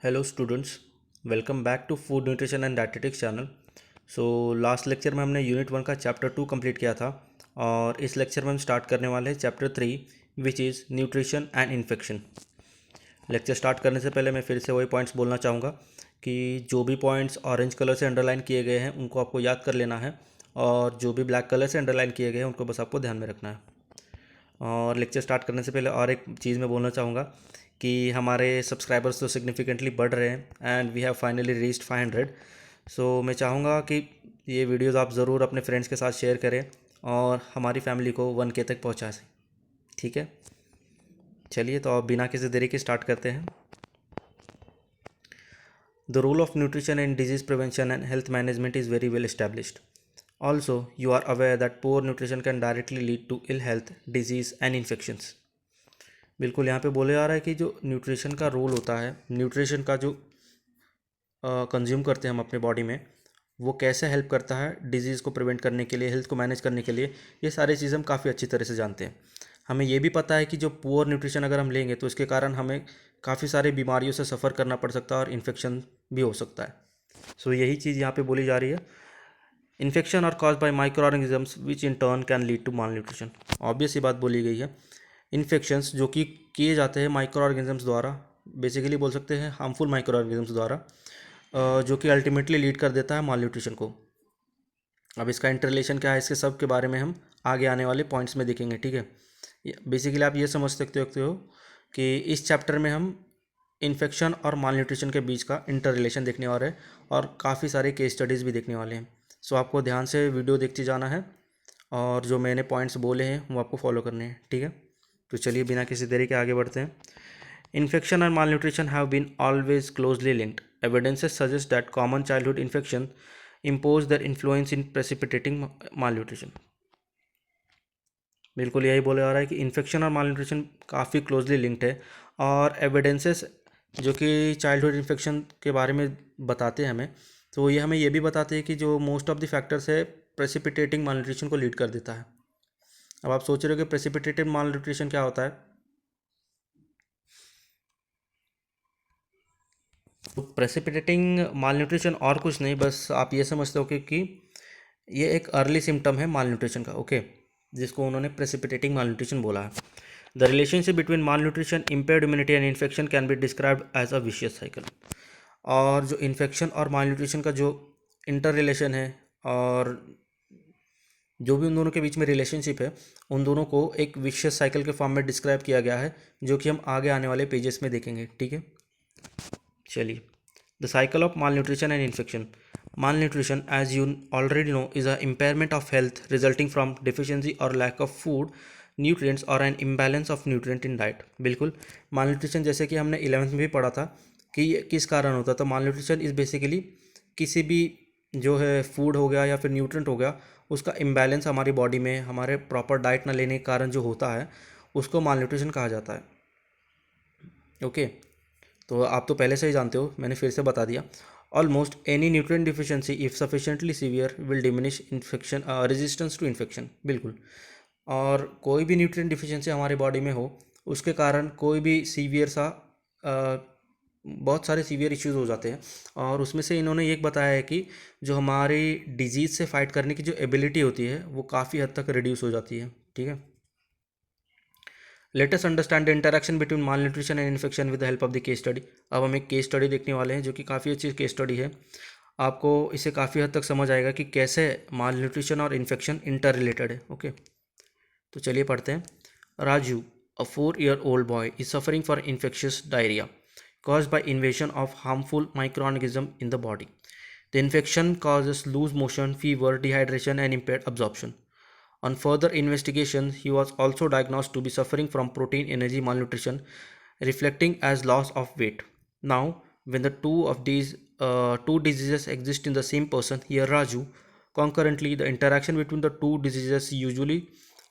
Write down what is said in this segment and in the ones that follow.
Hello students, welcome back to food nutrition and dietetics channel. So last lecture में हमने unit 1 का chapter 2 complete किया था और इस लेक्चर में हम स्टार्ट करने वाले हैं chapter 3 which is nutrition and infection. Lecture start करने से पहले मैं फिर से वही पॉइंट्स बोलना चाहूँगा कि जो भी पॉइंट्स ऑरेंज कलर से अंडरलाइन किए गए हैं उनको आपको याद कर लेना है और जो भी ब्लैक कलर से अंडरलाइन किए गए हैं उनको बस आपको ध्यान में रखना है। और लेक्चर स्टार्ट करने से पहले और एक चीज़ मैं बोलना चाहूँगा कि हमारे सब्सक्राइबर्स तो सिग्निफिकेंटली बढ़ रहे हैं and we have finally reached 500। So मैं चाहूँगा कि ये वीडियोस आप ज़रूर अपने फ्रेंड्स के साथ शेयर करें और हमारी फैमिली को 1K तक पहुँचा सकें। ठीक है, चलिए तो अब बिना किसी देरी के स्टार्ट करते हैं। The role of nutrition in disease prevention and health management is very well established. Also, you are aware that poor nutrition can directly lead to ill health, disease and infections. बिल्कुल यहाँ पे बोले जा रहा है कि जो न्यूट्रिशन का रोल होता है, न्यूट्रिशन का जो कंज्यूम करते हैं हम अपने बॉडी में, वो कैसे हेल्प करता है डिजीज़ को प्रिवेंट करने के लिए, हेल्थ को मैनेज करने के लिए, ये सारी चीज़ हम काफ़ी अच्छी तरह से जानते हैं। हमें ये भी पता है कि जो पुअर न्यूट्रिशन अगर हम लेंगे तो इसके कारण हमें काफ़ी सारी बीमारियों से सफ़र करना पड़ सकता है और इन्फेक्शन भी हो सकता है। सो यही चीज़ यहाँ पे बोली जा रही है। Infection are cause by microorganisms which in turn can lead to malnutrition. Obvious ये बात बोली गई है। इन्फेक्शंस जो कि किए जाते हैं माइक्रो ऑर्गेनिजम्स द्वारा, बेसिकली बोल सकते हैं हार्मफुल माइक्रो ऑर्गेनिजम्स द्वारा, जो कि अल्टीमेटली लीड कर देता है माल न्यूट्रिशन को। अब इसका इंटर रिलेशन क्या है, इसके सब के बारे में हम आगे आने वाले पॉइंट्स में देखेंगे। ठीक है, बेसिकली आप ये समझ सकते हो कि इस चैप्टर में हम इन्फेक्शन और माल न्यूट्रिशन के बीच का इंटर रिलेशन देखने वाले हैं और काफ़ी सारे केस स्टडीज़ भी देखने वाले हैं। सो आपको ध्यान से वीडियो देखते जाना है और जो मैंने पॉइंट्स बोले हैं वो आपको फॉलो करने हैं। ठीक है, तो चलिए बिना किसी देरी के आगे बढ़ते हैं। Infection and malnutrition have been always closely linked. Evidences suggest that common childhood infection impose their influence in precipitating malnutrition. बिल्कुल यही बोला जा रहा है कि इन्फेक्शन और मालन्यूट्रिशन काफ़ी क्लोजली लिंक्ड है और एविडेंसेस जो कि चाइल्डहुड इन्फेक्शन के बारे में बताते हैं हमें, तो ये हमें ये भी बताते हैं कि जो मोस्ट ऑफ द फैक्टर्स है प्रेसिपिटेटिंग मालन्यूट्रिशन को लीड कर देता है। अब आप सोच रहे हो कि प्रेसिपिटेटिव मालन्यूट्रिशन क्या होता है। तो प्रेसिपिटेटिंग मालन्यूट्रिशन और कुछ नहीं, बस आप ये समझते हो कि ये एक अर्ली सिम्टम है मालन्यूट्रिशन का। ओके, जिसको उन्होंने प्रेसिपिटेटिंग मालन्यूट्रिशन बोला है। The relationship between malnutrition, impaired immunity and infection can be described as a vicious cycle. और जो इन्फेक्शन और मालन्यूट्रिशन का जो इंटर रिलेशन है और जो भी उन दोनों के बीच में रिलेशनशिप है, उन दोनों को एक विशियस साइकिल के फॉर्म में डिस्क्राइब किया गया है, जो कि हम आगे आने वाले पेजेस में देखेंगे। ठीक है, चलिए। The cycle of malnutrition and infection. Malnutrition, as you already know, is an impairment of health resulting from deficiency or lack of food, nutrients or an imbalance of nutrient in diet. बिल्कुल, malnutrition जैसे कि हमने 11th में भी पढ़ा था कि ये किस कारण होता है। तो malnutrition इज़ बेसिकली किसी भी जो है फूड हो गया या फिर न्यूट्रिएंट हो गया, उसका इम्बैलेंस हमारी बॉडी में हमारे प्रॉपर डाइट ना लेने के कारण जो होता है, उसको malnutrition कहा जाता है। ओके, तो आप तो पहले से ही जानते हो, मैंने फिर से बता दिया। Almost any nutrient deficiency if sufficiently severe will diminish infection resistance to infection. बिल्कुल, और कोई भी न्यूट्रिएंट डिफिशिएंसी हमारी बॉडी में हो, उसके कारण कोई भी सीवियर सा बहुत सारे सीवियर इश्यूज हो जाते हैं। और उसमें से इन्होंने ये बताया है कि जो हमारी डिजीज़ से फाइट करने की जो एबिलिटी होती है वो काफ़ी हद तक रिड्यूस हो जाती है। ठीक है, let us understand the interaction between mall nutrition and infection with the help of the case study. अब हम एक केस स्टडी देखने वाले हैं जो कि काफ़ी अच्छी केस स्टडी है। आपको इसे काफ़ी हद तक समझ आएगा कि कैसे माल न्यूट्रिशन और इन्फेक्शन इंटर रिलेटेड है। ओके, तो चलिए पढ़ते हैं। राजू, अ 4-year old boy, is suffering for infectious diarrhea caused by invasion of harmful microorganism in the body. The infection causes loose motion, fever, dehydration, and impaired absorption. On further investigation, he was also diagnosed to be suffering from protein energy malnutrition, reflecting as loss of weight. Now, when the two diseases exist in the same person, here Raju, concurrently, the interaction between the two diseases usually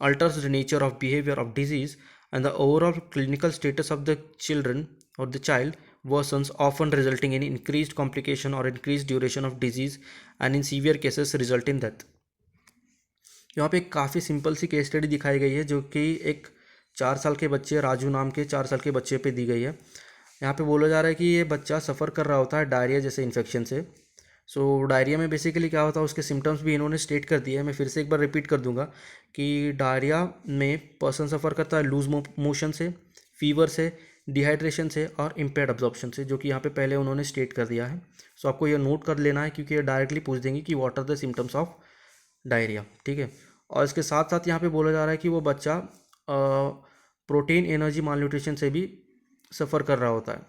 alters the nature of behavior of disease and the overall clinical status of the children or the child worsens, often resulting in increased complication or increased duration of disease and in severe cases result in death. यहाँ पे एक काफ़ी simple सी case study दिखाई गई है जो कि एक 4 साल के बच्चे, राजू नाम के 4 साल के बच्चे पे दी गई है। यहाँ पे बोला जा रहा है कि ये बच्चा सफ़र कर रहा होता है डायरिया जैसे इन्फेक्शन से। सो डायरिया में बेसिकली क्या होता है, उसके सिम्टम्स भी इन्होंने स्टेट कर दिए हैं। मैं फिर से एक बार रिपीट कर दूंगा कि डायरिया में पर्सन सफ़र करता है लूज मोशन से, फीवर से, डिहाइड्रेशन से और इम्पेयर्ड अब्जॉर्प्शन से, जो कि यहाँ पे पहले उन्होंने स्टेट कर दिया है। सो आपको ये नोट कर लेना है, क्योंकि ये डायरेक्टली पूछ देंगे कि what are the symptoms of diarrhoea, ठीक है। और इसके साथ साथ यहाँ पे बोला जा रहा है कि वो बच्चा प्रोटीन एनर्जी मालन्यूट्रिशन से भी सफ़र कर रहा होता है।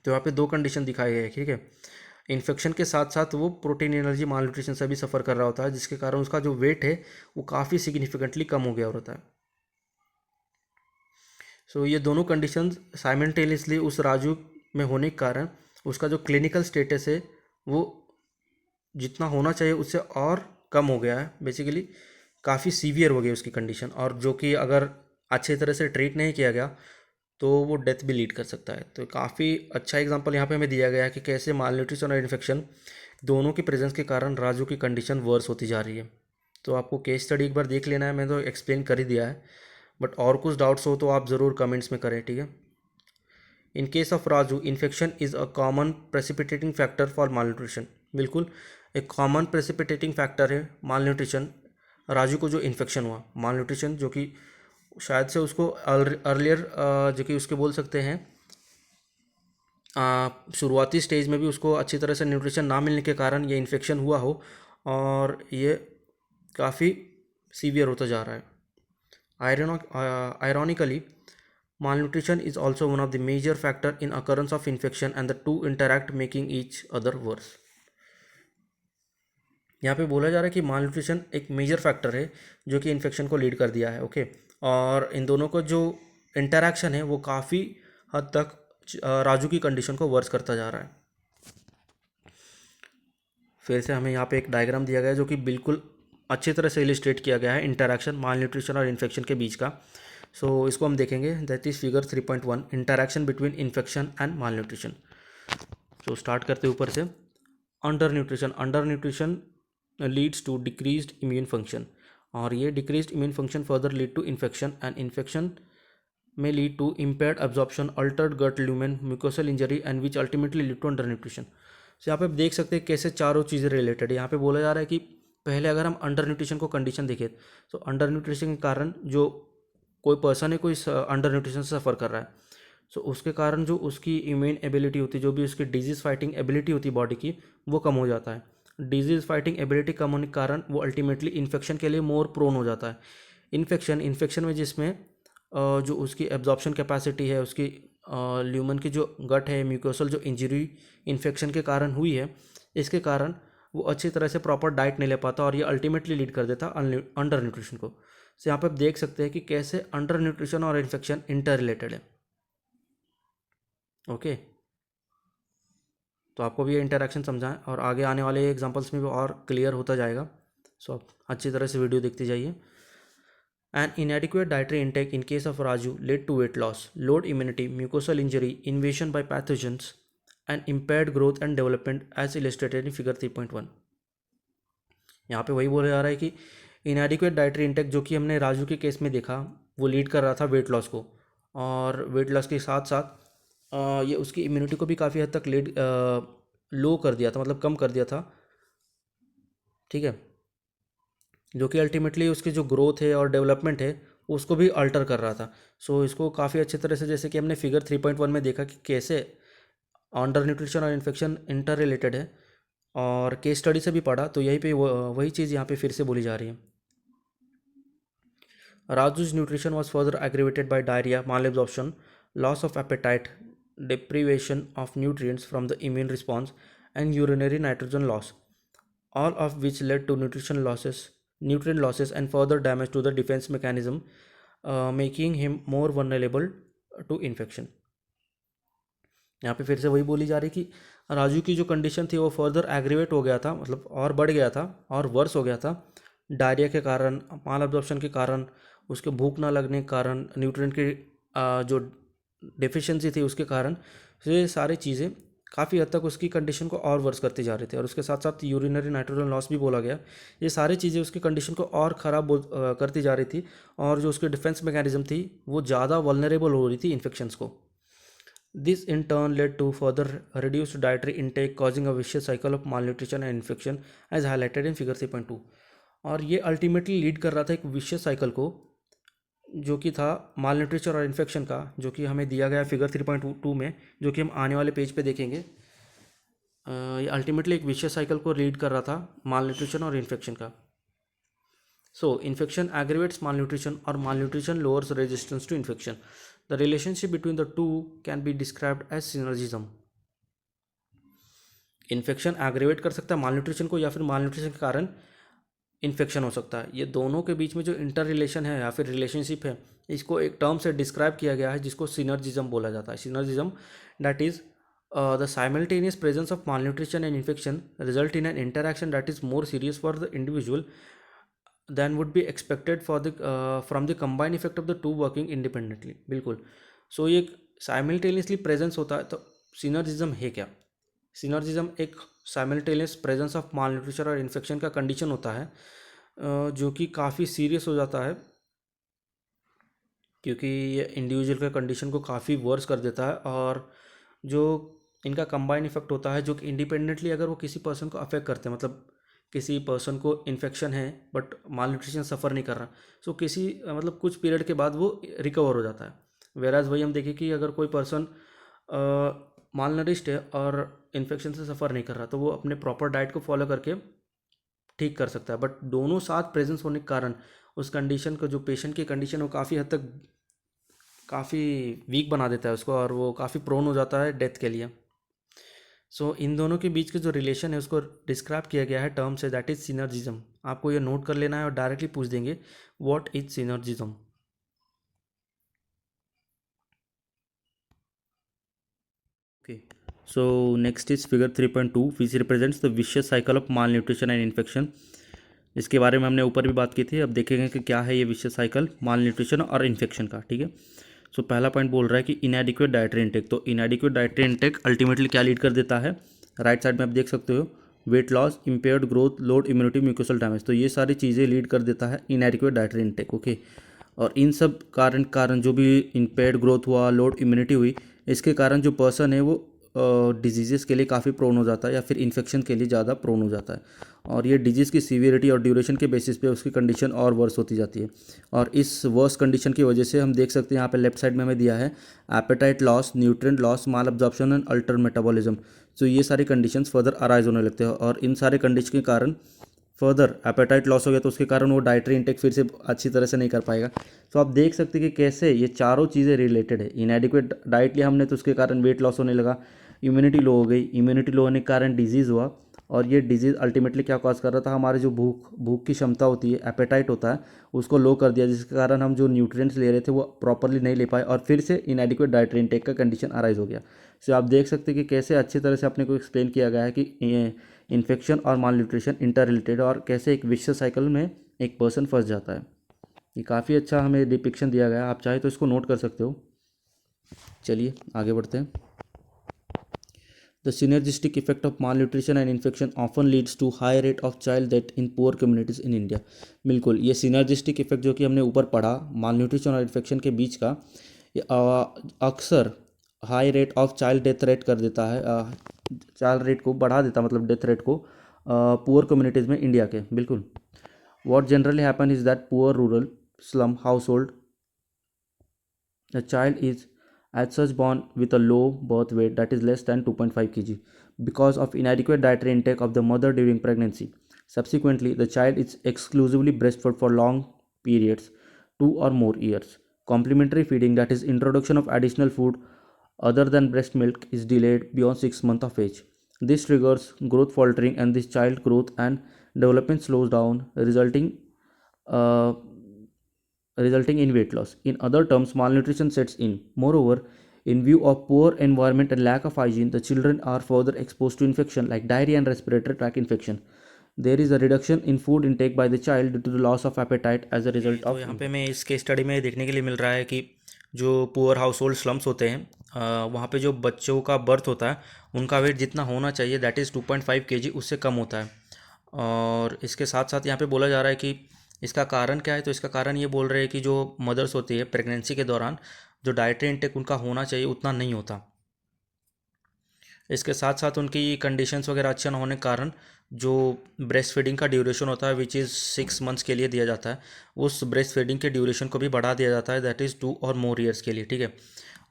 तो यहाँ पे दो कंडीशन दिखाई गई है, ठीक है। इन्फेक्शन के साथ साथ वो प्रोटीन एनर्जी मालन्यूट्रिशन से भी सफ़र कर रहा होता है, जिसके कारण उसका जो वेट है वो काफ़ी सिग्निफिकेंटली कम हो गया होता है। सो ये दोनों कंडीशंस साइमल्टेनियसली उस राजू में होने के कारण उसका जो क्लिनिकल स्टेटस है वो जितना होना चाहिए उससे और कम हो गया है। बेसिकली काफ़ी सीवियर हो गई उसकी कंडीशन, और जो कि अगर अच्छे तरह से ट्रीट नहीं किया गया तो वो डेथ भी लीड कर सकता है। तो काफ़ी अच्छा एग्जांपल यहाँ पे हमें दिया गया है कि कैसे मालन्यूट्रिशन और इन्फेक्शन दोनों के प्रेजेंस के कारण राजू की कंडीशन वर्स होती जा रही है। तो आपको केस स्टडी एक बार देख लेना है, मैंने तो एक्सप्लेन कर ही दिया है, बट और कुछ डाउट्स हो तो आप ज़रूर कमेंट्स में करें, ठीक है। In case of Raju infection is a common precipitating factor for malnutrition. बिल्कुल एक कॉमन प्रेसिपिटेटिंग फैक्टर है मालन्यूट्रिशन। राजू को जो इन्फेक्शन हुआ मालन्यूट्रिशन, जो कि शायद से उसको अर्लियर जो कि उसके बोल सकते हैं शुरुआती स्टेज में भी उसको अच्छी तरह से न्यूट्रिशन ना मिलने के कारण ये इन्फेक्शन हुआ हो, और ये काफ़ी सीवियर होता जा रहा है। Ironically, malnutrition is also one of the major factor in occurrence of infection, and the two interact, making each other worse. यहाँ पे बोला जा रहा है कि मालन्यूट्रिशन एक मेजर फैक्टर है जो कि इन्फेक्शन को लीड कर दिया है, ओके। और इन दोनों का जो इंटरैक्शन है वो काफ़ी हद तक राजू की कंडीशन को वर्स करता जा रहा है। फिर से हमें यहाँ पे एक डायग्राम दिया गया है जो कि बिल्कुल अच्छी तरह से इलिस्ट्रेट किया गया है इंटरैक्शन मालन्यूट्रिशन और इन्फेक्शन के बीच का। सो इसको हम देखेंगे, that is figure 3.1, interaction between infection and malnutrition. So start करते ऊपर से। Under nutrition leads to decreased immune function, और ये decreased immune function further lead to infection, and infection may lead to impaired absorption, altered gut lumen, mucosal injury, and which ultimately lead to undernutrition। तो यहाँ पे आप देख सकते हैं कैसे चारों चीज़ें रिलेटेड है। यहाँ पे बोला जा रहा है कि पहले अगर हम अंडर न्यूट्रिशन को कंडीशन देखें तो अंडर न्यूट्रिशन के कारण जो कोई पर्सन है कोई अंडर न्यूट्रिशन से सफ़र कर रहा है, सो उसके कारण जो उसकी इम्यून एबिलिटी होती है, जो भी उसकी डिजीज़ फाइटिंग एबिलिटी होती है बॉडी की, वो कम हो जाता है। डिजीज़ फाइटिंग एबिलिटी कम होने के कारण वो अल्टीमेटली इन्फेक्शन के लिए मोर प्रोन हो जाता है। इन्फेक्शन में जिसमें जो उसकी एब्जॉर्प्शन कैपेसिटी है, उसकी ल्यूमन की जो गट है, म्यूकोसल जो इंजरी इन्फेक्शन के कारण हुई है, इसके कारण वो अच्छी तरह से प्रॉपर डाइट नहीं ले पाता, और ये अल्टीमेटली लीड कर देता अंडर न्यूट्रिशन को। तो यहाँ पे आप देख सकते हैं कि कैसे अंडर न्यूट्रिशन और इन्फेक्शन इंटर रिलेटेड है, ओके। तो आपको भी ये इंटरेक्शन समझाएं, और आगे आने वाले एग्जांपल्स में भी और क्लियर होता जाएगा। सो आप अच्छी तरह से वीडियो देखते जाइए। An inadequate dietary intake in case of Raju led to weight loss, low immunity, mucosal injury, invasion by pathogens, and impaired growth and development as illustrated in figure 3.1। यहाँ पे वही बोला जा रहा है कि inadequate dietary intake जो कि हमने राजू के केस में देखा वो लीड कर रहा था वेट लॉस को, और वेट लॉस के साथ साथ ये उसकी इम्यूनिटी को भी काफ़ी हद तक लो कर दिया था, मतलब कम कर दिया था, ठीक है, जो कि अल्टीमेटली उसकी जो ग्रोथ है और डेवलपमेंट है उसको भी अल्टर कर रहा था। सो इसको काफ़ी अच्छे तरह से, जैसे कि हमने फिगर 3.1 में देखा कि कैसे अंडर न्यूट्रिशन और इन्फेक्शन इंटर रिलेटेड है, और केस स्टडी से भी पढ़ा, तो यहीं पे वही चीज़ यहाँ पे फिर से बोली जा रही है। Raju's nutrition was further aggravated by diarrhoea, mall absorption, loss of apatite, deprivation of nutrients from the immune response, and urinary nitrogen loss, all of which led to nutrient losses and further damage to the defense mechanism, making him more vulnerable to infection। यहाँ पे फिर से वही बोली जा रही कि राजू की जो कंडीशन थी वो फर्दर एग्रीवेट हो गया था, मतलब और बढ़ गया था और वर्स हो गया था डायरिया के कारण, माल अब्जॉर्प्शन के कारण, उसके भूख ना लगने के कारण, न्यूट्रिएंट की जो डेफिशिएंसी थी उसके कारण, ये सारी चीज़ें काफ़ी हद तक उसकी कंडीशन को और वर्स करती जा रही थी। और उसके साथ साथ यूरिनरी नाइट्रोजन लॉस भी बोला गया। ये सारी चीज़ें उसकी कंडीशन को और ख़राब करती जा रही थी, और जो उसकी डिफेंस मैकेनिज्म थी वो ज़्यादा वल्नरेबल हो रही थी इन्फेक्शंस को। This in turn led to further reduced dietary intake, causing a vicious cycle of malnutrition and infection as highlighted in figure 3.2. और ये अल्टीमेटली लीड कर रहा था एक विशियस साइकिल को, जो कि था माल न्यूट्रिशन और इन्फेक्शन का, जो कि हमें दिया गया फिगर 3.2 में, जो कि हम आने वाले पेज पे देखेंगे। ये अल्टीमेटली एक विशियस साइकिल को लीड कर रहा था माल न्यूट्रिशन और इन्फेक्शन का। So, infection aggravates malnutrition or malnutrition lowers resistance to infection. The relationship between the two can be described as synergism. Infection aggravate कर सकता है मालन्यूट्रिशन को, या फिर मालन्यूट्रिशन के कारण इन्फेक्शन हो सकता है। ये दोनों के बीच में जो इंटर रिलेशन है या फिर रिलेशनशिप है, इसको एक टर्म से डिस्क्राइब किया गया है जिसको सिनर्जिज्म बोला जाता है। Synergism that is the simultaneous presence of malnutrition and infection result in an interaction that is more serious for the individual than would be expected for the from the combined effect of the two working independently। बिल्कुल। सो ये simultaneously presence होता है, तो synergism है क्या? Synergism एक simultaneous presence of malnutrition और infection का कंडीशन होता है, जो कि काफ़ी सीरियस हो जाता है, क्योंकि ये इंडिविजुअल का कंडीशन को काफ़ी वर्स कर देता है। और जो इनका कंबाइंड इफेक्ट होता है, जो कि इंडिपेंडेंटली अगर वो किसी पर्सन को अफेक्ट करते हैं, मतलब किसी पर्सन को इन्फेक्शन है बट माल न्यूट्रिशन सफ़र नहीं कर रहा, सो किसी मतलब कुछ पीरियड के बाद वो रिकवर हो जाता है। वेराज वही हम देखें कि अगर कोई पर्सन माल नरिश्ड है और इन्फेक्शन से सफ़र नहीं कर रहा, तो वो अपने प्रॉपर डाइट को फॉलो करके ठीक कर सकता है। बट दोनों साथ प्रेजेंस होने के कारण उस कंडीशन को, जो पेशेंट की कंडीशन, वो काफ़ी हद तक काफ़ी वीक बना देता है उसको, और वो काफ़ी प्रोन हो जाता है डेथ के लिए। सो इन दोनों के बीच के जो रिलेशन है उसको डिस्क्राइब किया गया है टर्म से, दैट इज सिनर्जिज्म। आपको ये नोट कर लेना है और डायरेक्टली पूछ देंगे what is synergism. Okay, so next is figure 3.2 which represents the vicious cycle of mall nutrition and infection. इसके बारे में हमने ऊपर भी बात की थी, अब देखेंगे कि क्या है ये विशियस साइकिल माल न्यूट्रिशन और इन्फेक्शन का। ठीक है, सो पहला पॉइंट बोल रहा है कि इनएडिक्वेट डाइटरी इंटेक। तो इनएडिक्वेट डाइटरी इंटेक अल्टीमेटली क्या लीड कर देता है? राइट साइड में आप देख सकते हो, weight loss, impaired growth, load immunity, mucosal damage. तो ये सारी चीज़ें लीड कर देता है इनएडिक्वेट डाइटरी इंटेक। ओके, और इन सब कारण जो भी इम्पेयर्ड ग्रोथ हुआ, लोड इम्यूनिटी हुई, इसके कारण जो पर्सन है वो डिजीज़ के लिए काफ़ी प्रोन हो जाता है, या फिर इन्फेक्शन के लिए ज़्यादा प्रोन हो जाता है। और ये डिजीज़ की सीवियरिटी और ड्यूरेशन के बेसिस पे उसकी कंडीशन और वर्स होती जाती है। और इस वर्स कंडीशन की वजह से हम देख सकते हैं यहाँ पे लेफ्ट साइड में हमें दिया है apatite loss, nutrient loss, mall absorption and alter metabolism. तो ये सारी कंडीशंस फर्दर अराइज होने लगते हैं, और इन सारे कंडीशन के कारण फर्दर एपेटाइट लॉस हो गया, तो उसके कारण वो डाइटरी इंटेक फिर से अच्छी तरह से नहीं कर पाएगा। तो आप देख सकते हैं कि कैसे ये चारों चीज़ें रिलेटेड है। इनएडिक्वेट डाइट लिया हमने तो उसके कारण वेट लॉस होने लगा, इम्यूनिटी लो हो गई, इम्यूनिटी लो होने के कारण डिजीज़ हुआ, और ये डिजीज़ अल्टीमेटली क्या कॉज कर रहा था? हमारी जो भूख की क्षमता होती है, एपेटाइट होता है, उसको लो कर दिया, जिसके कारण हम जो न्यूट्रिएंट्स ले रहे थे वो प्रॉपरली नहीं ले पाए, और फिर से इनएडिक्वेट डाइटरी इंटेक का कंडीशन अराइज हो गया। सो आप देख सकते हैं कि कैसे अच्छी तरह से अपने को एक्सप्लेन किया गया है कि इन्फेक्शन और माल न्यूट्रिशन इंटर रिलेटेड, और कैसे एक विशियस साइकिल में एक पर्सन फंस जाता है। ये काफ़ी अच्छा हमें डिपिक्शन दिया गया है, आप चाहे तो इसको नोट कर सकते हो। चलिए आगे बढ़ते हैं। The synergistic effect of malnutrition and infection often leads to high rate of child death in poor communities in India। बिल्कुल, ये synergistic effect जो कि हमने ऊपर पढ़ा माल न्यूट्रिशन और इन्फेक्शन के बीच का, ये अक्सर high rate of child death rate कर देता है, चाइल्ड रेट को बढ़ा देता, मतलब डेथ रेट को पुअर कम्युनिटीज़ में इंडिया के। बिल्कुल, what generally happen is that poor rural slum household, the child is as such born with a low birth weight that is less than 2.5 kg because of inadequate dietary intake of the mother during pregnancy. Subsequently, the child is exclusively breastfed for long periods, 2 or more years. Complementary feeding, that is introduction of additional food other than breast milk, is delayed beyond 6 months of age. This triggers growth faltering, and this child growth and development slows down, uh, resulting in weight loss. In other terms, malnutrition sets in. Moreover, in view of poor environment and lack of hygiene, the children are further exposed to infection like diarrhea and respiratory tract infection. There is a reduction in food intake by the child due to the loss of appetite as a result of। तो यहाँ पे हमें इस case study में देखने के लिए मिल रहा है कि जो पुअर हाउस होल्ड स्लम्स होते हैं, वहाँ पे जो बच्चों का बर्थ होता है, उनका वेट जितना होना चाहिए दैट इज़ 2.5 kg, उससे कम होता है। और इसके साथ साथ यहाँ पे बोला जा रहा है कि इसका कारण क्या है? तो इसका कारण ये बोल रहे हैं कि जो मदर्स होती है प्रेगनेंसी के दौरान, जो डाइटरी इंटेक उनका होना चाहिए उतना नहीं होता। इसके साथ साथ उनकी कंडीशंस वगैरह अच्छे ना होने के कारण जो ब्रेस्ट फीडिंग का ड्यूरेशन होता है विच इज़ 6 मंथ्स के लिए दिया जाता है, उस ब्रेस्ट फीडिंग के ड्यूरेशन को भी बढ़ा दिया जाता है, दैट इज़ 2 और मोर ईयर्स के लिए, ठीक है।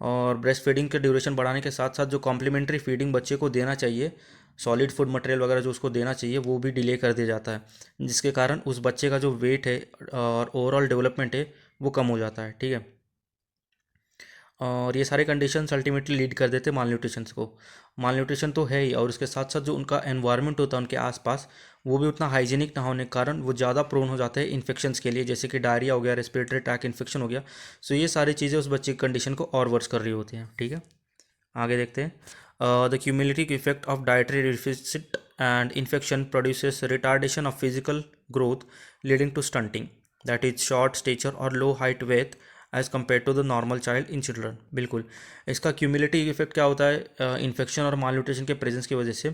और ब्रेस्ट फीडिंग के ड्यूरेशन बढ़ाने के साथ साथ जो कॉम्प्लीमेंट्री फीडिंग बच्चे को देना चाहिए, सॉलिड फूड मटेरियल वगैरह जो उसको देना चाहिए, वो भी डिले कर दिया जाता है, जिसके कारण उस बच्चे का जो वेट है और ओवरऑल डेवलपमेंट है वो कम हो जाता है, ठीक है। और ये सारे कंडीशंस अल्टीमेटली लीड कर देते हैं माल न्यूट्रिशंस को। माल न्यूट्रिशन तो है ही, और उसके साथ साथ जो उनका एनवायरनमेंट होता है उनके आसपास, वो भी उतना हाइजीनिक ना होने के कारण वो ज़्यादा प्रोन हो जाते हैं इन्फेक्शंस के लिए, जैसे कि डायरिया हो गया, रेस्पिरेटरी ट्रैक इन्फेक्शन हो गया। सो ये सारी चीज़ें उस बच्चे की कंडीशन को और वर्स कर रही होती हैं, ठीक है। आगे देखते हैं। The cumulative effect of dietary deficit and infection produces retardation of physical growth leading to stunting, that is short stature or low height with as compare to the normal child in children. बिल्कुल, इसका cumulative effect क्या होता है, infection और माल nutrition के presence की वजह से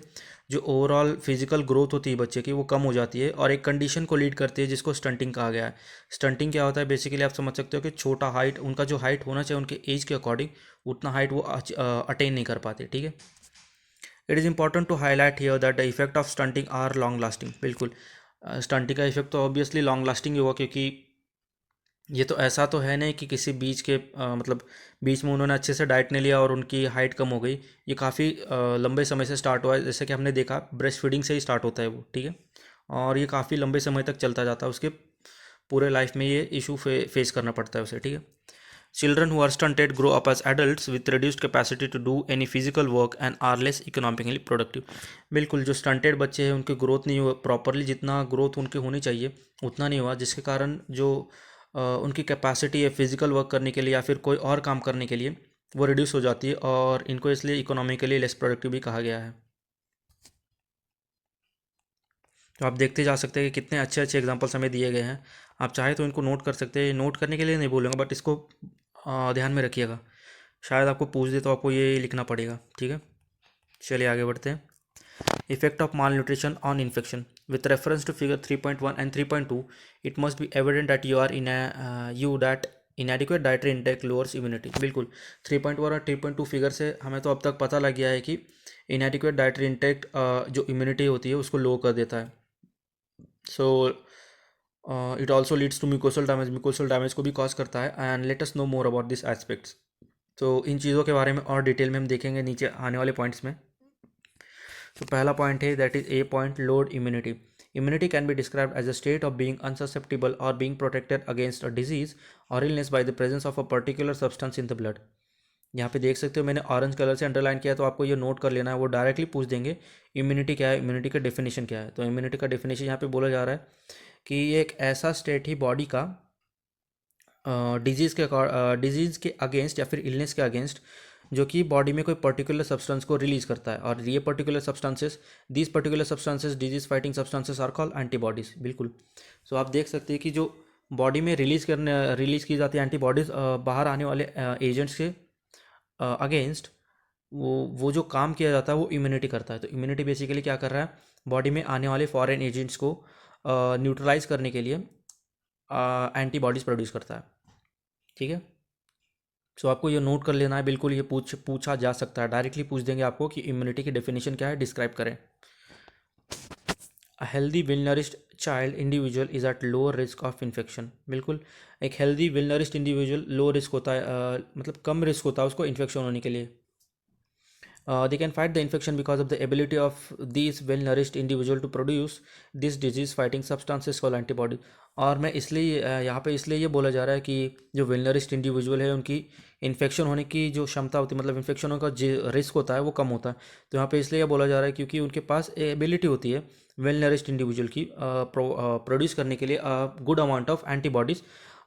जो ओवरऑल फिजिकल ग्रोथ होती है बच्चे की वो कम हो जाती है, और एक कंडीशन को लीड करती है जिसको स्टंटिंग कहा गया है। स्टंटिंग क्या होता है, बेसिकली आप समझ सकते हो कि छोटा हाइट, उनका जो हाइट होना चाहिए उनके एज के अकॉर्डिंग, उतना हाइट वो अटेन नहीं कर पाते, ठीक है। It is important to highlight here that the effect of stunting are long lasting. बिल्कुल, स्टंटिंग का इफेक्ट तो ऑब्वियसली लॉन्ग लास्टिंग ही होगा, क्योंकि ये तो ऐसा तो है नहीं कि किसी बीच के मतलब बीच में उन्होंने अच्छे से डाइट नहीं लिया और उनकी हाइट कम हो गई। ये काफ़ी लंबे समय से स्टार्ट हुआ है, जैसे कि हमने देखा ब्रेस्ट फीडिंग से ही स्टार्ट होता है वो, ठीक है। और ये काफ़ी लंबे समय तक चलता जाता है, उसके पूरे लाइफ में ये इशू फेस करना पड़ता है उसे, ठीक है। Children who are stunted grow up as adults with reduced capacity to do any physical work and are less economically productive। बिल्कुल, जो स्टंटेड बच्चे हैं उनकी ग्रोथ नहीं हुआ प्रॉपरली, जितना ग्रोथ उनकी होनी चाहिए उतना नहीं हुआ, जिसके कारण जो उनकी कैपेसिटी है फिजिकल वर्क करने के लिए या फिर कोई और काम करने के लिए, वो रिड्यूस हो जाती है, और इनको इसलिए इकोनॉमिकली लेस प्रोडक्टिव भी कहा गया है। तो आप देखते जा सकते हैं कि कितने अच्छे अच्छे एग्जांपल्स हमें दिए गए हैं। आप चाहे तो इनको नोट कर सकते हैं, नोट करने के लिए नहीं बोलूँगा, बट इसको ध्यान में रखिएगा, शायद आपको पूछ दे तो आपको ये लिखना पड़ेगा, ठीक है। चलिए आगे बढ़ते हैं। Effect of malnutrition on infection with reference to figure 3.1 and 3.2, it must be evident that you are in you that inadequate dietary intake lowers immunity। बिल्कुल, 3.1 और 3.2 फिगर से हमें तो अब तक पता लग गया है कि inadequate dietary intake जो इम्यूनिटी होती है उसको लो कर देता है। So it also leads to mucosal damage को भी कॉज करता है, and let us know more about this aspects. तो इन चीज़ों के बारे में और डिटेल में हम देखेंगे नीचे आने वाले पॉइंट्स में। तो पहला पॉइंट है, that is a point, lowered immunity. Immunity can be described as a state of being unsusceptible or being protected against a disease or illness by the presence of a particular substance in the blood. यहाँ पे देख सकते हो मैंने orange colour से underline किया, तो आपको ये नोट कर लेना है, वो डायरेक्टली पूछ देंगे इम्यूनिटी क्या है, इम्यूनिटी का डेफिनेशन क्या है। तो इम्यूनिटी का डेफिनेशन यहाँ पे बोला जा रहा है कि ये एक ऐसा स्टेट ही बॉडी का डिजीज़ के अगेंस्ट या फिर इलनेस के अगेंस्ट, जो कि बॉडी में कोई पर्टिकुलर सब्सटेंस को रिलीज करता है, और ये particular substances, these particular substances disease fighting substances are called antibodies. बिल्कुल, सो आप देख सकते हैं कि जो बॉडी में रिलीज की जाती है एंटीबॉडीज़ बाहर आने वाले एजेंट्स के अगेंस्ट, वो जो काम किया जाता है वो इम्यूनिटी करता है। तो इम्यूनिटी बेसिकली क्या कर रहा है, बॉडी में आने वाले फॉरेन एजेंट्स को न्यूट्रलाइज करने के लिए एंटीबॉडीज़ प्रोड्यूस करता है, ठीक है। सो आपको ये नोट कर लेना है, बिल्कुल ये पूछा जा सकता है, डायरेक्टली पूछ देंगे आपको कि इम्यूनिटी की डेफिनेशन क्या है, डिस्क्राइब करें। A healthy well nourished child individual is at lower risk of infection. बिल्कुल, एक healthy well nourished individual low risk होता है, मतलब कम रिस्क होता है उसको इन्फेक्शन होने के लिए। They can fight the infection because of the ability of these well-nourished individual to produce this disease-fighting substances called antibody। और मैं इसलिए यहाँ पे इसलिए ये बोला जा रहा है कि जो वेल नरिश्ड इंडिविजुअल है उनकी इन्फेक्शन होने की जो क्षमता होती है, मतलब इन्फेक्शन होने का जो रिस्क होता है वो कम होता है। तो यहाँ पे इसलिए ये बोला जा रहा है क्योंकि उनके पास एबिलिटी होती है वेल नरिश्ड इंडिविजुअल की प्रोड्यूस करने के लिए good amount of antibodies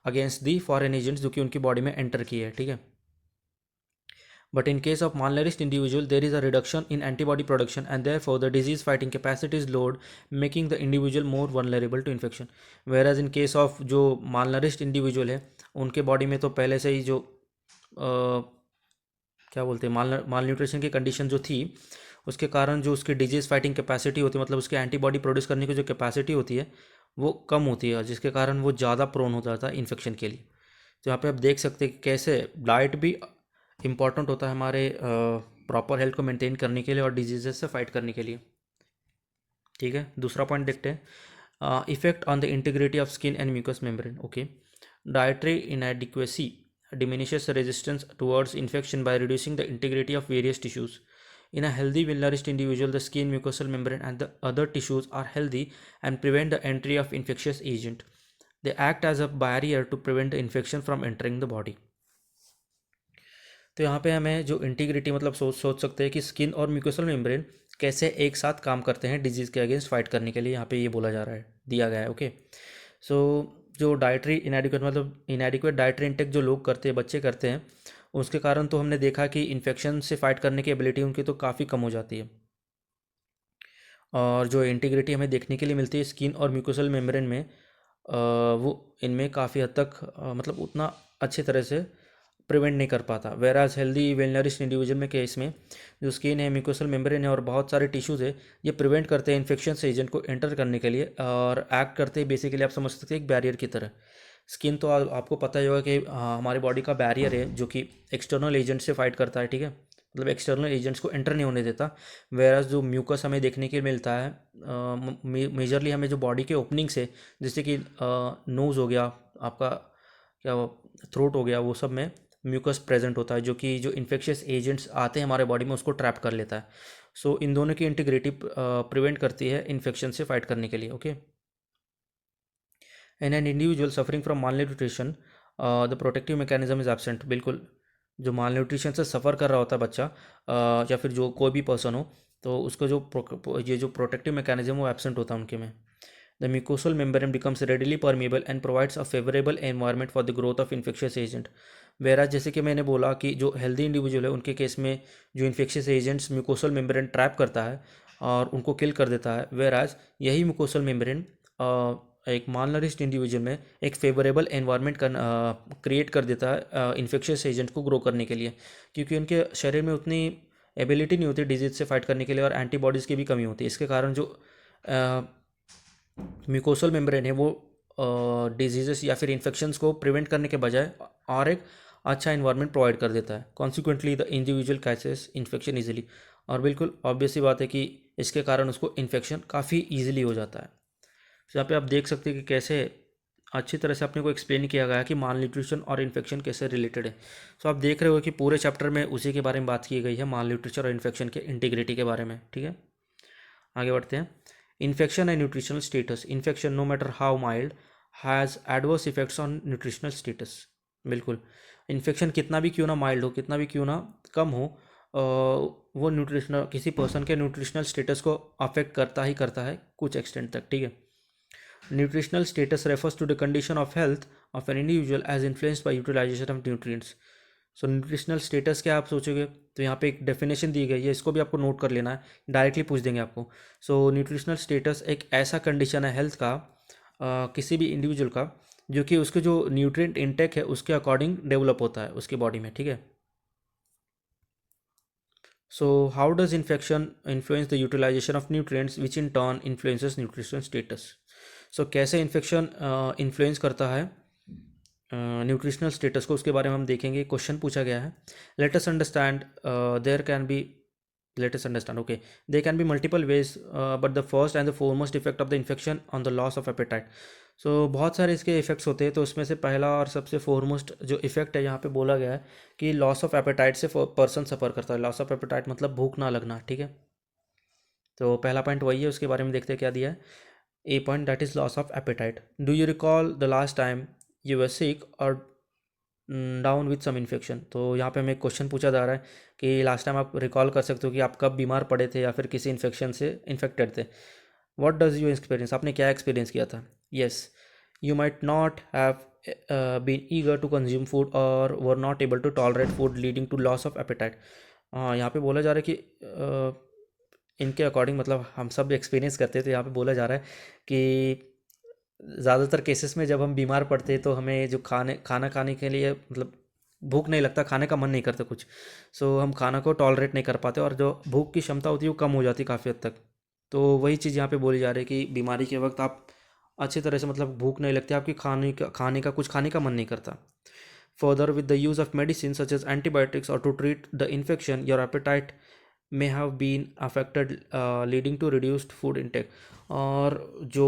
against the foreign agents जो कि उनकी बॉडी में एंटर किए है, ठीक है। But in case of malnourished individual, there is a reduction in antibody production and therefore the disease fighting capacity is lowered, making the individual more vulnerable to infection। Whereas in case of जो malnourished individual है, उनके body में तो पहले से ही जो क्या बोलते हैं माल न्यूट्रिशन की कंडीशन जो थी, उसके कारण जो उसकी डिजीज़ फाइटिंग कैपेसिटी होती है, मतलब उसके एंटीबॉडी प्रोड्यूस करने की जो कैपेसिटी होती है वो कम होती है, जिसके कारण वो ज़्यादा प्रोन हो जाता है इन्फेक्शन के लिए। तो यहाँ पे आप देख सकते हैं कि कैसे डाइट भी इम्पॉर्टेंट होता है हमारे प्रॉपर हेल्थ को मेंटेन करने के लिए और डिजीजेस से फाइट करने के लिए। ठीक है, दूसरा पॉइंट देखते हैं, effect on the integrity of skin and mucous membrane. Okay, dietary inadequacy diminishes the resistance towards infection by reducing the integrity of various tissues. In a healthy, well-nourished individual, the skin, mucosal membrane, and the other tissues are healthy and prevent the entry of infectious agent. They act as a barrier to prevent the infection from entering the body. तो यहाँ पे हमें जो integrity मतलब सोच सकते हैं कि स्किन और म्यूकोसल मेम्ब्रेन कैसे एक साथ काम करते हैं डिजीज़ के अगेंस्ट फाइट करने के लिए, यहाँ पे ये बोला जा रहा है, दिया गया है। ओके, सो जो डाइटरी इनएडिक्वेट मतलब इनएडिक्वेट डाइटरी इंटेक जो लोग करते हैं, बच्चे करते हैं, उसके कारण तो हमने देखा कि इन्फेक्शन से फाइट करने की एबिलिटी उनकी तो काफ़ी कम हो जाती है। और जो इंटीग्रिटी हमें देखने के लिए मिलती है स्किन और म्यूकोसल मेम्ब्रेन में, वो इनमें काफ़ी हद तक मतलब उतना अच्छी तरह से प्रिवेंट नहीं कर पाता। वेराज हेल्दी वेलनरिश इंडिविजुअल में केस में जो स्किन है, म्यूकोसल मेम्ब्रेन है और बहुत सारे टिश्यूज़ है, ये प्रिवेंट करते हैं इन्फेक्शन एजेंट को एंटर करने के लिए और एक्ट करते हैं बेसिकली, आप समझ सकते हैं, एक बैरियर की तरह। स्किन तो आपको पता ही होगा कि हमारे बॉडी का बैरियर है जो कि एक्सटर्नल एजेंट से फाइट करता है। ठीक है, मतलब एक्सटर्नल एजेंट्स को एंटर नहीं होने देता। वेराज जो म्यूकस हमें देखने के लिए मिलता है, मेजरली हमें जो बॉडी के ओपनिंग से, जैसे कि नोज़ हो गया आपका, क्या थ्रोट हो गया, वो सब में म्यूकस प्रेजेंट होता है जो कि जो इन्फेक्शियस एजेंट्स आते हैं हमारे बॉडी में उसको ट्रैप कर लेता है। सो इन दोनों की इंटीग्रिटी प्रिवेंट करती है इन्फेक्शन से फाइट करने के लिए। Okay, in an individual suffering from mall nutrition the protective mechanism is absent. बिल्कुल, जो माल न्यूट्रिशन से सफ़र कर रहा होता है बच्चा या फिर जो कोई भी पर्सन हो, तो उसका ये जो प्रोटेक्टिव मैकेनिज्म वो एब्सेंट होता है उनके में। The mucosal membrane becomes readily permeable and provides a favourable environment for the growth of infectious agent. वेराज जैसे कि मैंने बोला कि जो हेल्दी इंडिविजुअल है उनके केस में जो infectious agents mucosal membrane trap करता है और उनको किल कर देता है, वेराज यही म्यूकोसल मेम्ब्रेन एक मालनरिश्ड इंडिविजुअल में एक फेवरेबल एनवायरनमेंट क्रिएट कर देता है इन्फेक्शियस एजेंट को ग्रो करने के लिए, क्योंकि उनके शरीर में उतनी एबिलिटी नहीं होती डिजीज से फाइट करने के लिए और एंटीबॉडीज़ की भी कमी होती है। इसके कारण जो म्यूकोसल मेम्ब्रेन है वो डिजीजेस या फिर इन्फेक्शंस को प्रिवेंट करने के बजाय और एक अच्छा इन्वायरमेंट प्रोवाइड कर देता है। Consequently the individual catches infection easily, और बिल्कुल ऑब्वियस सी बात है कि इसके कारण उसको इन्फेक्शन काफ़ी ईजिली हो जाता है। तो यहाँ पे आप देख सकते हैं कि कैसे अच्छी तरह से अपने को एक्सप्लेन किया गया है कि माल न्यूट्रिशन और इन्फेक्शन कैसे रिलेटेड है। सो आप देख रहे हो कि पूरे चैप्टर में उसी के बारे में बात की गई है, माल न्यूट्रिशन और इन्फेक्शन के इंटीग्रिटी के बारे में। ठीक है, आगे बढ़ते हैं। Infection and nutritional status. Infection no matter how mild has adverse effects on nutritional status. बिल्कुल, इन्फेक्शन कितना भी क्यों ना माइल्ड हो, कितना भी क्यों ना कम हो, वो न्यूट्रिशनल किसी पर्सन के न्यूट्रिशनल स्टेटस को अफेक्ट करता ही करता है कुछ एक्सटेंट तक। ठीक है, nutritional status refers to the condition of health of an individual as influenced by utilisation of nutrients. So nutritional status क्या आप सोचोगे, तो यहाँ पे एक डेफिनेशन दी गई है, इसको भी आपको नोट कर लेना है, डायरेक्टली पूछ देंगे आपको। सो न्यूट्रिशनल स्टेटस एक ऐसा कंडीशन है हेल्थ का किसी भी इंडिविजुअल का जो कि उसके जो न्यूट्रिएंट इनटेक है उसके अकॉर्डिंग डेवलप होता है उसकी बॉडी में। ठीक है, so how does infection influence the utilization of nutrients which in turn influences nutritional status. So कैसे इन्फेक्शन इन्फ्लुएंस करता है न्यूट्रिशनल स्टेटस को, उसके बारे में हम देखेंगे। क्वेश्चन पूछा गया है, let us understand there can be let us understand okay there can be multiple ways but the first and the foremost effect of the infection on the loss of appetite। so बहुत सारे इसके effects होते हैं, तो उसमें से पहला और सबसे फोरमोस्ट जो इफेक्ट है यहाँ पे बोला गया है कि लॉस ऑफ एपेटाइट से पर्सन सफ़र करता है। लॉस ऑफ एपेटाइट मतलब भूख ना लगना। ठीक है, तो पहला पॉइंट वही है, उसके बारे में देखते हैं क्या दिया है। A point that is loss of appetite. Do you recall the last time you were sick or down with some infection. तो यहाँ पे हमें क्वेश्चन पूछा जा रहा है कि लास्ट टाइम आप रिकॉल कर सकते हो कि आप कब बीमार पड़े थे या फिर किसी इन्फेक्शन से इन्फेक्टेड थे। व्हाट डज यू एक्सपीरियंस, आपने क्या एक्सपीरियंस किया था। Yes, you might not have been eager to consume food or were not able to tolerate food leading to loss of appetite. यहाँ पे बोला जा रहा है कि इनके अकॉर्डिंग मतलब हम सब एक्सपीरियंस करते हैं, तो यहाँ पे बोला जा रहा है कि ज़्यादातर केसेस में जब हम बीमार पड़ते हैं तो हमें जो खाना खाने के लिए मतलब भूख नहीं लगता, खाने का मन नहीं करता कुछ। सो हम खाना को टॉलरेट नहीं कर पाते और जो भूख की क्षमता होती है वो कम हो जाती है काफ़ी हद तक। तो वही चीज़ यहाँ पे बोली जा रही है कि बीमारी के वक्त आप अच्छी तरह से मतलब भूख नहीं लगती, आपकी खाने का कुछ खाने का मन नहीं करता। Further, with the use of medicines such as antibiotics or to treat the infection, your appetite may have been affected, leading to reduced food intake. और जो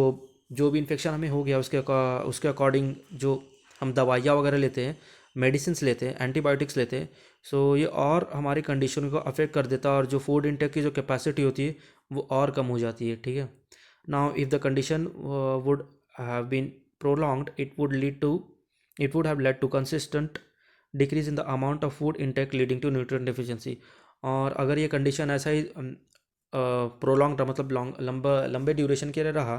जो भी इन्फेक्शन हमें हो गया उसके अकॉर्डिंग जो हम दवाइयाँ वगैरह लेते हैं, मेडिसिन्स लेते हैं, एंटीबायोटिक्स लेते हैं, सो ये और हमारी कंडीशन को अफेक्ट कर देता है और जो फूड इंटेक की जो कैपेसिटी होती है वो और कम हो जाती है, ठीक है। Now if the condition would have been prolonged, it would have led to consistent decrease in the amount of food intake leading to nutrient deficiency। और अगर ये कंडीशन ऐसा ही प्रोलॉन्ग रहा, मतलब लंबे ड्यूरेशन के लिए रहा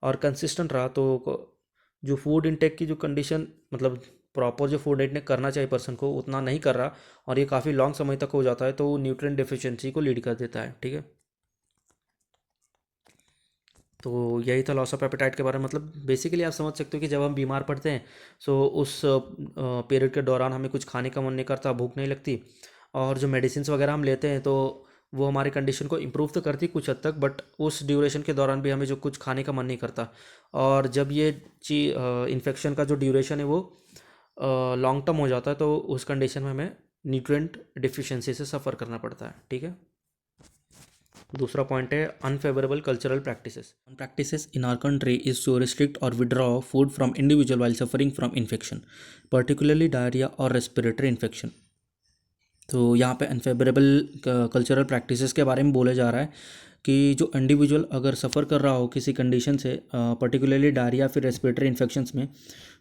और कंसिस्टेंट रहा, तो जो फूड इंटेक की जो कंडीशन, मतलब प्रॉपर जो फूड इंटेक करना चाहिए पर्सन को उतना नहीं कर रहा और ये काफ़ी लॉन्ग समय तक हो जाता है, तो वो न्यूट्रिएंट डिफिशिएंसी को लीड कर देता है, ठीक है। तो यही था लॉस ऑफ एपेटाइट के बारे में। मतलब बेसिकली आप समझ सकते हो कि जब हम बीमार पड़ते हैं, सो उस पीरियड के दौरान हमें कुछ खाने का मन नहीं करता, भूख नहीं लगती, और जो मेडिसिन वगैरह हम लेते हैं तो वो हमारी कंडीशन को इम्प्रूव तो करती कुछ हद तक, बट उस ड्यूरेशन के दौरान भी हमें जो कुछ खाने का मन नहीं करता। और जब ये इन्फेक्शन का जो ड्यूरेशन है वो लॉन्ग टर्म हो जाता है, तो उस कंडीशन में हमें न्यूट्रिएंट डिफिशिएंसी से सफ़र करना पड़ता है, ठीक है। दूसरा पॉइंट है unfavourable cultural practices in our country is to restrict or withdraw food from individual while suffering from infection, particularly diarrhoea or respiratory infection. तो यहाँ पे अनफेवरेबल कल्चरल प्रैक्टिसेस के बारे में बोला जा रहा है कि जो इंडिविजुअल अगर सफ़र कर रहा हो किसी कंडीशन से, पर्टिकुलरली डायरिया फिर रेस्पिरेटरी इन्फेक्शंस में,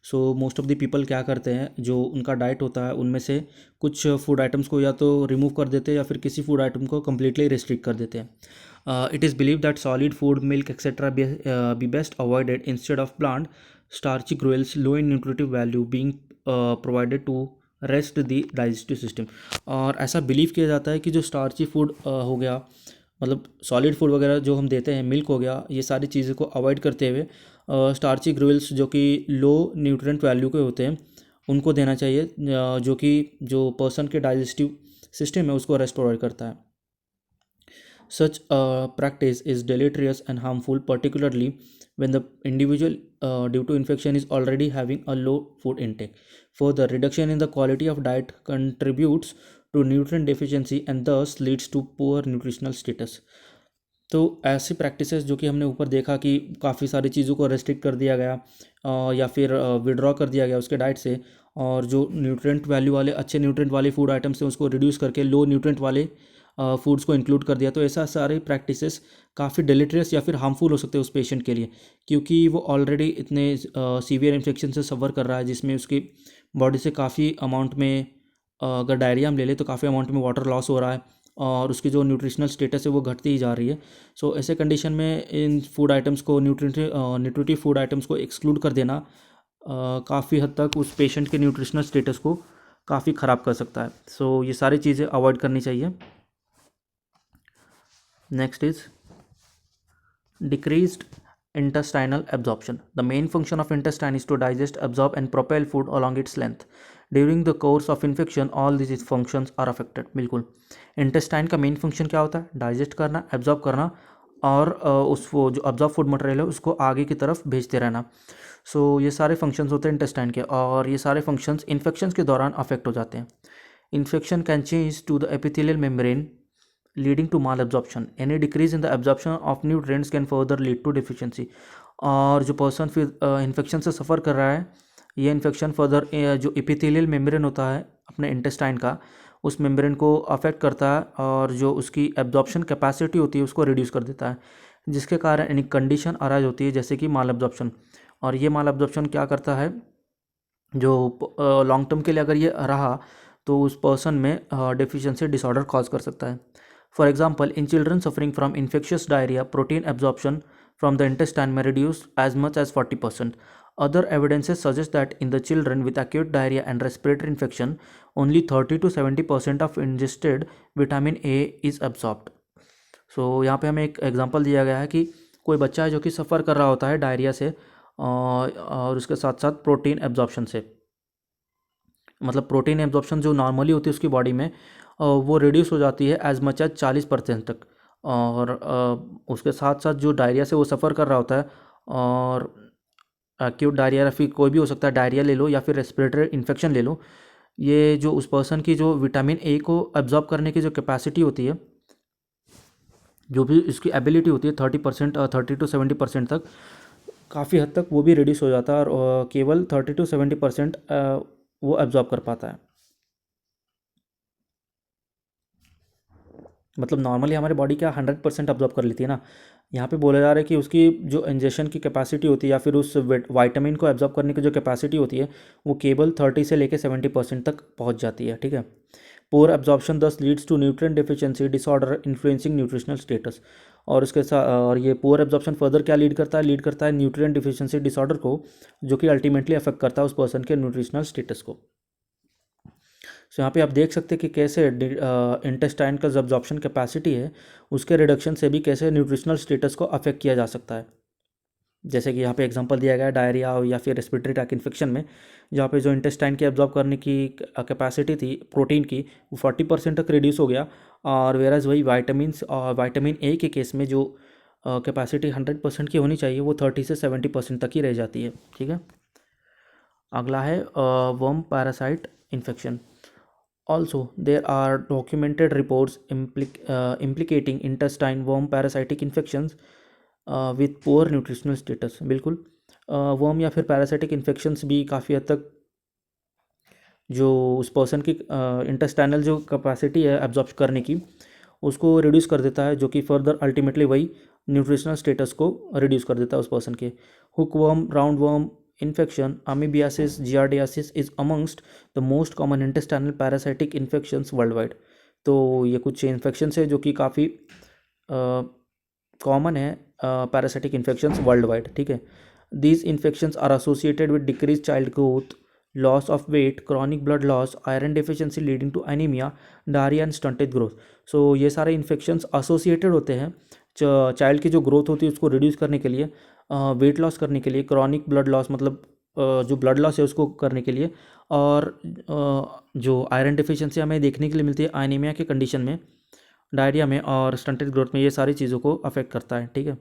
so most of the people क्या करते हैं, जो उनका डाइट होता है उनमें से कुछ फूड आइटम्स को या तो रिमूव कर देते हैं या फिर किसी फूड आइटम को कम्प्लीटली रिस्ट्रिक्ट कर देते हैं। It is believe that solid food, milk etcetera be best avoided instead of bland starchy gruels low in nutritive value being provided to rest the digestive system. और ऐसा believe किया जाता है कि जो स्टार्ची फूड हो गया, मतलब सॉलिड फूड वगैरह जो हम देते हैं, मिल्क हो गया, ये सारी चीज़ों को अवॉइड करते हुए स्टार्ची ग्रेल्स जो कि लो न्यूट्रिएंट वैल्यू के होते हैं उनको देना चाहिए, जो कि जो पर्सन के डाइजेस्टिव सिस्टम है उसको रेस्ट प्रोवाइड करता है। Such practice is deleterious and harmful, particularly when the individual, due to infection, is already having a low food intake. Further, reduction in the quality of diet contributes to nutrient deficiency and thus leads to poor nutritional status. तो ऐसी practices जो कि हमने ऊपर देखा कि काफ़ी सारी चीज़ों को रेस्ट्रिक्ट कर दिया गया या फिर विड्रॉ कर दिया गया उसके डाइट से, और जो न्यूट्रिएंट वैल्यू वाले अच्छे न्यूट्रिएंट वाले फूड आइटम्स हैं उसको रिड्यूस करके लो न्यूट्रिएंट वाले फूड्स को इंक्लूड कर दिया। तो ऐसा सारे प्रैक्टिसेस काफ़ी डिलीटरियस या फिर हार्मफुल हो सकते हैं उस पेशेंट के लिए, क्योंकि वो ऑलरेडी इतने सीवियर इन्फेक्शन से सफ़र कर रहा है जिसमें उसकी बॉडी से काफ़ी अमाउंट में, अगर डायरिया हम ले लें तो काफ़ी अमाउंट में वाटर लॉस हो रहा है और उसकी जो न्यूट्रिशनल स्टेटस है वो घटती ही जा रही है। सो ऐसे कंडीशन में इन फूड आइटम्स को, न्यूट्रिटिव फूड आइटम्स को एक्सक्लूड कर देना काफ़ी हद तक उस पेशेंट के न्यूट्रिशनल स्टेटस को काफ़ी ख़राब कर सकता है। सो ये सारी चीज़ें अवॉइड करनी चाहिए। Next is decreased intestinal absorption. The main function of intestine is to digest, absorb and propel food along its length. During the course of infection, all these functions are affected. बिल्कुल, intestine का main function क्या होता है? Digest करना, absorb करना और उसको जो अब्जॉर्ब फूड मटेरियल है उसको आगे की तरफ भेजते रहना। सो ये सारे फंक्शंस होते हैं इंटेस्टाइन के, और ये सारे फंक्शंस इन्फेक्शंस के दौरान अफेक्ट हो जाते हैं। Infection can change to the epithelial membrane leading to malabsorption. Any decrease in the absorption of nutrients can further lead to deficiency. और जो पर्सन फिर इन्फेक्शन से सफ़र कर रहा है, ये इन्फेक्शन फर्दर जो एपिथेलियल मेम्ब्रेन होता है अपने इंटेस्टाइन का, उस मेम्ब्रेन को अफेक्ट करता है और जो उसकी एब्जॉर्प्शन कैपेसिटी होती है उसको रिड्यूस कर देता है, जिसके कारण एक कंडीशन अराइज होती है जैसे कि माल एब्जॉर्प्शन। और ये माल एब्जॉर्प्शन क्या करता है, जो लॉन्ग टर्म के लिए अगर ये रहा तो उस पर्सन में डेफिशिएंसी डिसऑर्डर कॉज कर सकता है। For example, in children suffering from infectious diarrhea, protein absorption from the intestine may reduce as much as 40%. Other evidences suggest that in the children with acute diarrhea and respiratory infection, only 30 to 70% of ingested vitamin A is absorbed. So यहाँ पे हमें एक example दिया गया है कि कोई बच्चा है जो कि सफ़र कर रहा होता है डायरिया से और उसके साथ साथ प्रोटीन एब्जॉर्प्शन से, मतलब प्रोटीन एब्जॉर्प्शन जो नॉर्मली होती है उसकी बॉडी में वो रिड्यूस हो जाती है एज मच एज 40% तक, और उसके साथ साथ जो डायरिया से वो सफ़र कर रहा होता है और एक्यूट डायरिया, या फिर कोई भी हो सकता है, डायरिया ले लो या फिर रेस्पिरेटरी इन्फेक्शन ले लो, ये जो उस पर्सन की जो विटामिन ए को एब्जॉर्ब करने की जो कैपेसिटी होती है, जो भी इसकी एबिलिटी होती है 30%, 30 to 70% तक, काफ़ी हद तक वो भी रिड्यूस हो जाता है, और केवल 30 to 70% वो एब्जॉर्ब कर पाता है। मतलब नॉर्मली हमारी बॉडी क्या 100% अब्जॉर्ब कर लेती है ना, यहाँ पे बोला जा रहा है कि उसकी जो इंजेक्शन की कैपेसिटी होती है या फिर उस वाइटामिन को एब्जॉर्ब करने की जो कैपेसिटी होती है, वो केवल 30 से लेकर 70% तक पहुँच जाती है। ठीक है। Poor absorption thus leads to nutrient deficiency disorder influencing nutritional status. और इसके साथ और ये पोर एब्जॉर्प्शन फर्दर क्या लीड करता है न्यूट्रिएंट डिफिशियंसी डिसऑर्डर को, जो कि अल्टीमेटली अफेक्ट करता है उस पर्सन के न्यूट्रिशनल स्टेटस को। सो यहाँ पे आप देख सकते हैं कि कैसे इंटेस्टाइन का जो अब्जॉर्प्शन कैपेसिटी है, उसके रिडक्शन से भी कैसे न्यूट्रिशनल स्टेटस को अफेक्ट किया जा सकता है। जैसे कि यहाँ पे एग्जांपल दिया गया है डायरिया या फिर रेस्पिरेटरी ट्रैक इन्फेक्शन में, जहाँ पे जो इंटेस्टाइन की एब्जॉर्ब करने की कैपेसिटी थी प्रोटीन की, वो 40% तक रिड्यूस हो गया। और वेराज वही वाइटामिन ए के केस में जो कैपेसिटी 100% की होनी चाहिए, वो 30 से 70% तक ही रह जाती है। ठीक है। अगला है worm parasite infection. Also, there are documented reports implicating intestine worm parasitic infections with poor nutritional status। बिल्कुल, वर्म या फिर पैरासाइटिक इन्फेक्शंस भी काफ़ी हद तक जो उस पर्सन की इंटेस्टाइनल जो कैपेसिटी है एब्जॉर्ब करने की, उसको रिड्यूस कर देता है, जो कि फर्दर अल्टीमेटली वही न्यूट्रिशनल स्टेटस को रिड्यूस कर देता है उस पर्सन के। Hook worm, round worm infection, amoebiasis, giardiasis is amongst the most common intestinal parasitic infections worldwide। तो ये कुछ इन्फेक्शंस है जो कि काफ़ी कॉमन है पैरासाइटिक इन्फेक्शंस वर्ल्ड वाइड। ठीक है। These infections are associated with decrease child growth, loss of weight, chronic blood loss, iron deficiency leading to anaemia, diarrhoea and stunted growth. सो ये सारे इन्फेक्शंस एसोसिएटेड होते हैं चाइल्ड की जो ग्रोथ होती है उसको रिड्यूस करने के लिए, वेट लॉस करने के लिए, क्रॉनिक ब्लड लॉस मतलब जो ब्लड लॉस है उसको करने के लिए, और जो आयरन डिफिशियंसी हमें देखने के लिए मिलती है एनीमिया के कंडीशन में, डायरिया में और स्टंटेड ग्रोथ में, ये सारी चीज़ों को अफेक्ट करता है। ठीक है।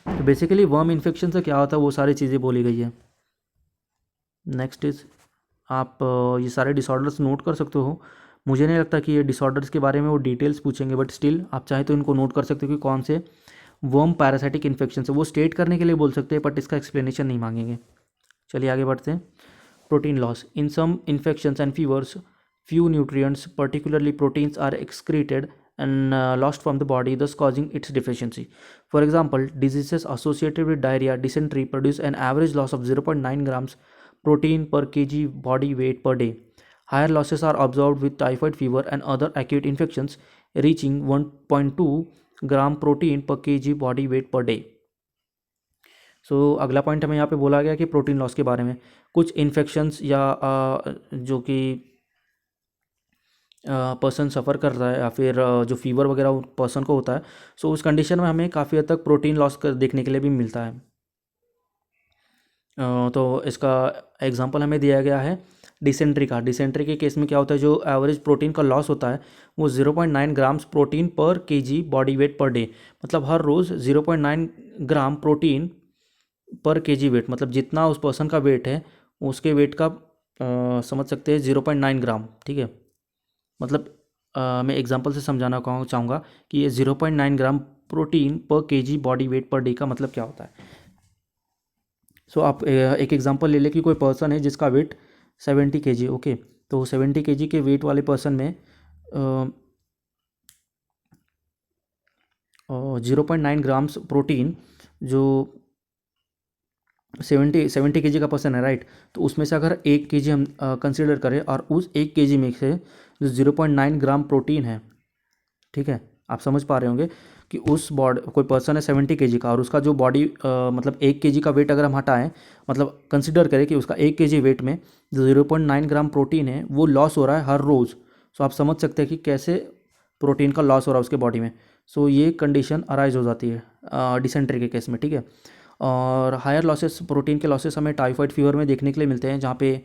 तो बेसिकली वर्म इन्फेक्शन से क्या होता है वो सारी चीज़ें बोली गई है। नेक्स्ट इज, आप ये सारे डिसऑर्डर्स नोट कर सकते हो। मुझे नहीं लगता कि ये डिसऑर्डर्स के बारे में वो डिटेल्स पूछेंगे, बट स्टिल आप चाहे तो इनको नोट कर सकते हो कि कौन से वर्म पैरासाइटिक इन्फेक्शन से, वो स्टेट करने के लिए बोल सकते हैं बट इसका एक्सप्लेनेशन नहीं मांगेंगे। चलिए आगे बढ़ते हैं। Protein loss in some infections and fevers, few nutrients, particularly proteins, are excreted and lost from the body, thus causing its deficiency. For example, diseases associated with diarrhea, dysentery produce an average loss of 0.9 grams protein per kg body weight per day. Higher losses are observed with typhoid fever and other acute infections, reaching 1.2 gram protein per kg body weight per day. सो अगला point हमें यहाँ पे बोला गया कि protein loss के बारे में, कुछ इन्फेक्शंस या जो कि पर्सन सफ़र कर रहा है या फिर जो फीवर वगैरह पर्सन को होता है, सो उस कंडीशन में हमें काफ़ी हद तक प्रोटीन लॉस कर देखने के लिए भी मिलता है। तो इसका एग्जांपल हमें दिया गया है डिसेंट्री का। डिसेंट्री के केस में क्या होता है, जो एवरेज प्रोटीन का लॉस होता है वो 0.9 ग्राम्स प्रोटीन पर KG body weight per day. मतलब हर रोज़ 0.9 ग्राम प्रोटीन पर केजी वेट, मतलब जितना उस पर्सन का वेट है उसके वेट का समझ सकते हैं 0.9 ग्राम। ठीक है। मतलब मैं एग्जांपल से समझाना चाहूँगा कि ये 0.9 ग्राम प्रोटीन पर KG body weight per day का मतलब क्या होता है। सो आप एक एग्जांपल ले लें कि कोई पर्सन है जिसका वेट 70 kg, ओके। तो 70 kg के वेट वाले पर्सन में 0.9 ग्राम्स प्रोटीन, जो 70 kg का पर्सन है, राइट। तो उसमें से अगर 1 kg हम कंसिडर करें और उस 1 kg में से जो 0.9 ग्राम प्रोटीन है, ठीक है, आप समझ पा रहे होंगे कि उस कोई पर्सन है 70 kg का और उसका जो बॉडी मतलब 1 kg का वेट अगर हम हटाएं, मतलब कंसिडर करें कि उसका 1 kg वेट में जो 0.9 ग्राम प्रोटीन है वो लॉस हो रहा है हर रोज़। सो आप समझ सकते हैं कि कैसे प्रोटीन का लॉस हो रहा है उसके बॉडी में। सो ये कंडीशन अराइज हो जाती है डिसेंट्री के केस में। ठीक है। और हायर लॉसेस, प्रोटीन के लॉसेस हमें टाइफाइड फीवर में देखने के लिए मिलते हैं, जहाँ पे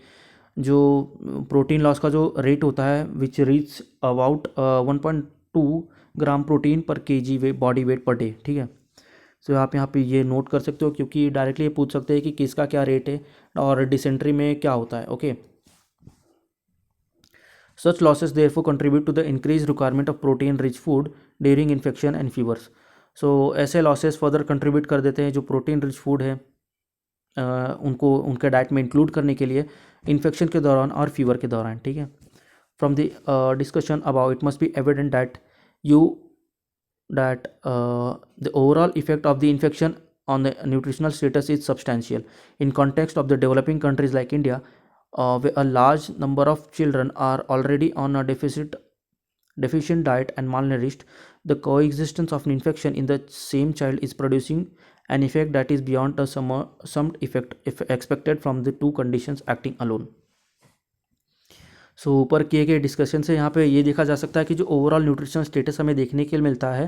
जो प्रोटीन लॉस का जो रेट होता है विच रीच अबाउट 1.2 ग्राम प्रोटीन पर KG body weight per day. ठीक है। सो आप यहाँ पे ये नोट कर सकते हो, क्योंकि डायरेक्टली ये पूछ सकते हैं कि किसका क्या रेट है और डिसेंट्री में क्या होता है। Okay, such losses therefore contribute to the increase requirement of protein rich food during infection and fevers. सो ऐसे लॉसेस फर्दर कंट्रीब्यूट कर देते हैं जो प्रोटीन रिच फूड है उनको उनके डाइट में इंक्लूड करने के लिए इन्फेक्शन के दौरान और फीवर के दौरान। ठीक है, from the discussion about it must be evident that you that the overall effect of the infection on the nutritional status is substantial. In context of the developing countries like India, where a large number of children are already on a deficient diet and malnourished, the coexistence of an infection in the same child is producing an effect that is beyond the summed effect if expected from the two conditions acting alone. सो ऊपर किए गए discussion से यहाँ पे ये देखा जा सकता है कि जो ओवरऑल न्यूट्रिशनल स्टेटस हमें देखने के लिए मिलता है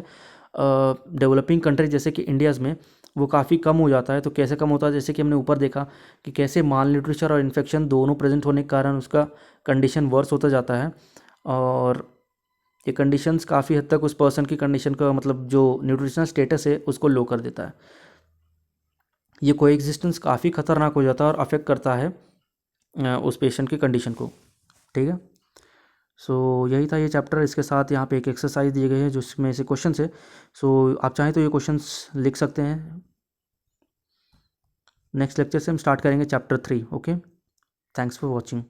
डेवलपिंग कंट्री जैसे कि इंडियाज़ में, वो काफ़ी कम हो जाता है। तो कैसे कम होता है, जैसे कि हमने ऊपर देखा कि कैसे माल न्यूट्रिशन और इन्फेक्शन दोनों प्रेजेंट होने के कारण उसका कंडीशन वर्स होता जाता है, और ये कंडीशंस काफ़ी हद तक उस पर्सन की कंडीशन का मतलब जो न्यूट्रिशनल स्टेटस है उसको लो कर देता है। ये कोएग्जिस्टेंस काफ़ी ख़तरनाक हो जाता है और अफेक्ट करता है उस पेशेंट की कंडीशन को। ठीक है, सो यही था ये चैप्टर। इसके साथ यहाँ पे एक एक्सरसाइज दिए गए हैं जिसमें से क्वेश्चन है। सो आप चाहें तो ये क्वेश्चंस लिख सकते हैं। नेक्स्ट लेक्चर से हम स्टार्ट करेंगे chapter 3। Okay, thanks for watching.